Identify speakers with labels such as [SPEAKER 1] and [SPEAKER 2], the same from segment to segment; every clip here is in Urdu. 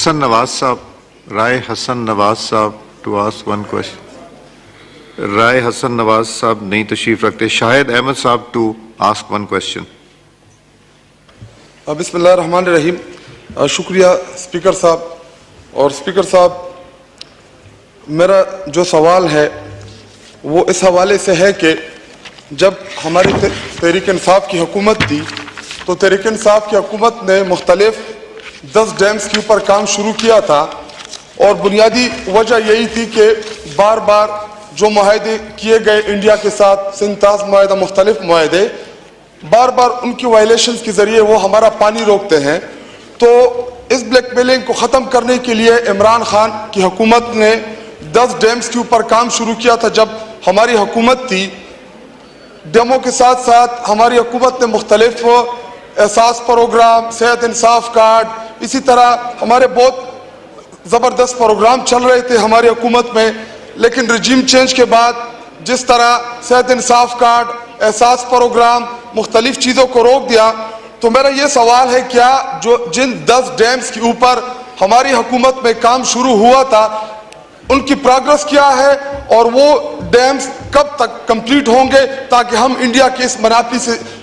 [SPEAKER 1] Hassan Nawaz Saab, Rai Hassan Nawaz Saab to ask one question. Rai Hassan Nawaz Saab nahi tashrif rakhte. Shahid Ahmed Saab to ask one question.
[SPEAKER 2] بسم اللہ الرحمن الرحیم. شکریہ اسپیکر صاحب. اور اسپیکر صاحب میرا جو سوال ہے وہ اس حوالے سے ہے کہ جب ہماری تحریک انصاف کی حکومت تھی تو تحریک انصاف کی حکومت نے مختلف 10 ڈیمز کے اوپر کام شروع کیا تھا اور بنیادی وجہ یہی تھی کہ بار بار جو معاہدے کیے گئے انڈیا کے ساتھ 37 معاہدہ مختلف معاہدے بار بار ان کی وائلیشنز کے ذریعے وہ ہمارا پانی روکتے ہیں. تو اس بلیک میلنگ کو ختم کرنے کے لیے عمران خان کی حکومت نے 10 ڈیمز کے اوپر کام شروع کیا تھا جب ہماری حکومت تھی. ڈیموں کے ساتھ ساتھ ہماری حکومت نے مختلف احساس پروگرام, صحت انصاف کارڈ, اسی طرح ہمارے بہت زبردست پروگرام چل رہے تھے ہماری حکومت میں. لیکن رجیم چینج کے بعد جس طرح صحت انصاف کارڈ, احساس پروگرام, مختلف چیزوں کو روک دیا, تو میرا یہ سوال ہے کیا جن 10 ڈیمز کے اوپر ہماری حکومت میں کام شروع ہوا تھا ان کی پروگرس کیا ہے اور وہ ڈیمز کب تک کمپلیٹ ہوں گے تاکہ ہم انڈیا کے اس منافی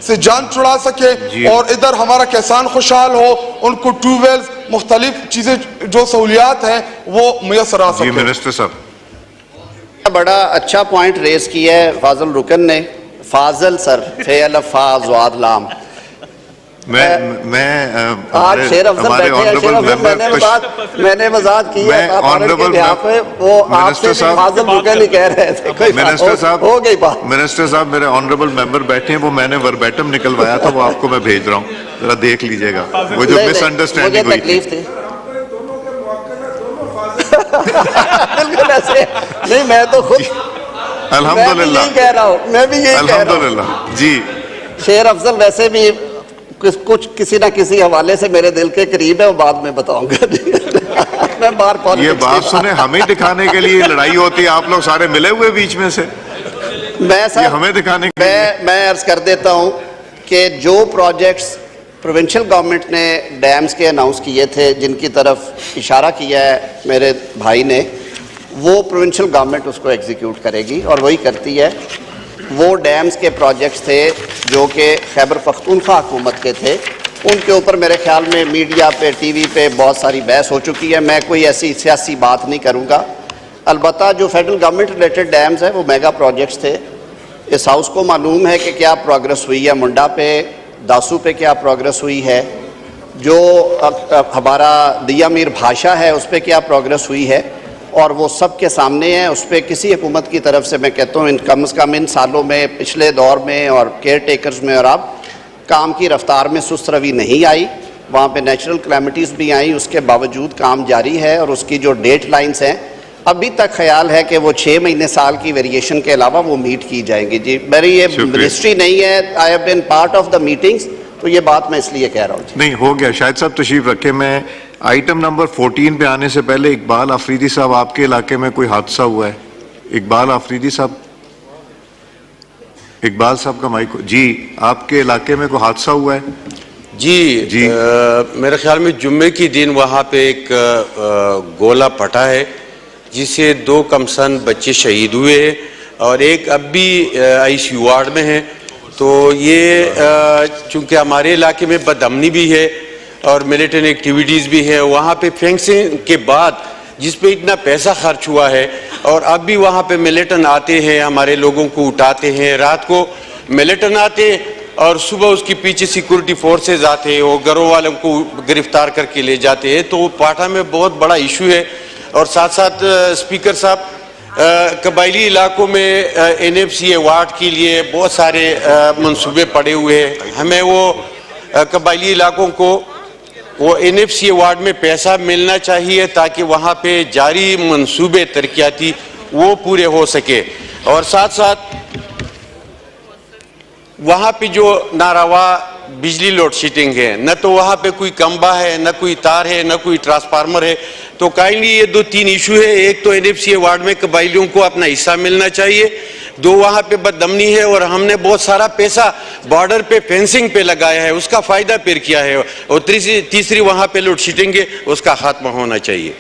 [SPEAKER 2] سے جان چھڑا سکیں اور ادھر ہمارا کسان خوشحال ہو, ان کو ٹیوب ویلز مختلف چیزیں جو سہولیات ہیں وہ میسر آ سکیں.
[SPEAKER 1] منسٹر صاحب
[SPEAKER 3] بڑا اچھا پوائنٹ ریز کیا ہے فاضل رکن نے. فاضل سر فعل فاض واد لام. آج شیر افضل بیٹھے ہیں. شیر افضل میں نے وضاحت کی ہے وہ آپ سے فاضل رکن ہی کہہ رہے تھے.
[SPEAKER 1] منسٹر صاحب
[SPEAKER 3] ہو گئی بات.
[SPEAKER 1] منسٹر صاحب میرے آنریبل ممبر بیٹھے ہیں, وہ میں نے وربیٹم نکلوایا تھا, وہ آپ کو میں بھیج رہا ہوں, ذرا دیکھ لیجئے گا. وہ جو مس انڈرسٹینڈنگ ہوئی تھی
[SPEAKER 3] بالکل ایسے نہیں, میں تو خود
[SPEAKER 1] الحمدللہ
[SPEAKER 3] کہہ رہا ہوں, میں بھی یہی کہہ رہا ہوں.
[SPEAKER 1] الحمدللہ جی.
[SPEAKER 3] شیر افضل ویسے بھی کچھ کسی نہ کسی حوالے سے میرے دل کے قریب ہے, وہ بعد میں بتاؤں گا. میں بار
[SPEAKER 1] یہ بات سنیں, ہمیں دکھانے کے لیے لڑائی ہوتی ہے, آپ لوگ سارے ملے ہوئے بیچ میں سے,
[SPEAKER 3] میں
[SPEAKER 1] ہمیں دکھانے کے لیے.
[SPEAKER 3] میں عرض کر دیتا ہوں کہ جو پروجیکٹس پروونشل گورنمنٹ نے ڈیمز کے اناؤنس کیے تھے, جن کی طرف اشارہ کیا ہے میرے بھائی نے, وہ پروونشل گورنمنٹ اس کو ایگزیکیوٹ کرے گی اور وہی کرتی ہے. وہ ڈیمز کے پروجیکٹس تھے جو کہ خیبر پختونخوا حکومت کے تھے, ان کے اوپر میرے خیال میں میڈیا پہ, ٹی وی پہ بہت ساری بحث ہو چکی ہے. میں کوئی ایسی سیاسی بات نہیں کروں گا. البتہ جو فیڈرل گورنمنٹ ریلیٹڈ ڈیمز ہیں وہ میگا پروجیکٹس تھے. اس ہاؤس کو معلوم ہے کہ کیا پروگرس ہوئی ہے. منڈا پہ, داسو پہ کیا پروگرس ہوئی ہے, جو ہمارا دیا میر بھاشا ہے اس پہ کیا پروگرس ہوئی ہے, اور وہ سب کے سامنے ہے. اس پہ کسی حکومت کی طرف سے میں کہتا ہوں کم از کم ان سالوں میں, پچھلے دور میں اور کیئر ٹیکرز میں اور اب کام کی رفتار میں سست روی نہیں آئی. وہاں پہ نیچرل کلیمٹیز بھی آئیں, اس کے باوجود کام جاری ہے, اور اس کی جو ڈیٹ لائنز ہیں ابھی تک خیال ہے کہ وہ 6 مہینے سال کی ویریشن کے علاوہ وہ میٹ کی جائیں گی. جی میری یہ منسٹری نہیں ہے, I have been part of the meetings, تو یہ بات میں اس لیے کہہ رہا ہوں.
[SPEAKER 1] نہیں ہو گیا. شاہد صاحب تشریف رکھے. میں آئٹم نمبر 14 پہ آنے سے پہلے اقبال آفریدی صاحب, آپ کے علاقے میں کوئی حادثہ ہوا ہے؟ اقبال آفریدی صاحب, اقبال صاحب کا مائک. جی آپ کے علاقے میں کوئی حادثہ ہوا ہے؟
[SPEAKER 4] جی میرے خیال میں جمعے کی دن وہاں پہ ایک گولہ پھٹا ہے جس سے 2 کمسن بچے شہید ہوئے ہیں اور ایک اب بھی آئی سی یو وارڈ میں ہے. تو یہ چونکہ ہمارے علاقے میں بدامنی بھی ہے اور ملیٹنٹ ایکٹیویٹیز بھی ہے, وہاں پہ فینسنگ کے بعد جس پہ اتنا پیسہ خرچ ہوا ہے, اور اب بھی وہاں پہ ملیٹنٹ آتے ہیں, ہمارے لوگوں کو اٹھاتے ہیں. رات کو ملیٹنٹ آتے اور صبح اس کی پیچھے سیکورٹی فورسز آتے ہیں, وہ گھروں والوں کو گرفتار کر کے لے جاتے ہیں. تو پاٹھا میں بہت بڑا ایشو ہے. اور ساتھ ساتھ اسپیکر صاحب, قبائلی علاقوں میں این ایف سی ایوارڈ کے لیے بہت سارے منصوبے پڑے ہوئے ہیں. ہمیں وہ قبائلی علاقوں کو وہ این ایف سی ایوارڈ میں پیسہ ملنا چاہیے تاکہ وہاں پہ جاری منصوبے ترقیاتی وہ پورے ہو سکے. اور ساتھ ساتھ وہاں پہ جو ناروا بجلی لوڈ شیڈنگ ہے, نہ تو وہاں پہ کوئی کمبا ہے, نہ کوئی تار ہے, نہ کوئی ٹرانسفارمر ہے. تو کائنڈلی یہ 2-3 ایشو ہے. ایک تو این ایف سی ایوارڈ میں قبائلیوں کو اپنا حصہ ملنا چاہیے, دو وہاں پہ بدامنی ہے اور ہم نے بہت سارا پیسہ بارڈر پہ فینسنگ پہ لگایا ہے، اس کا فائدہ پھر کیا ہے، اور تیسری وہاں پہ لوڈ شیڈنگ ہے، اس کا خاتمہ ہونا چاہیے.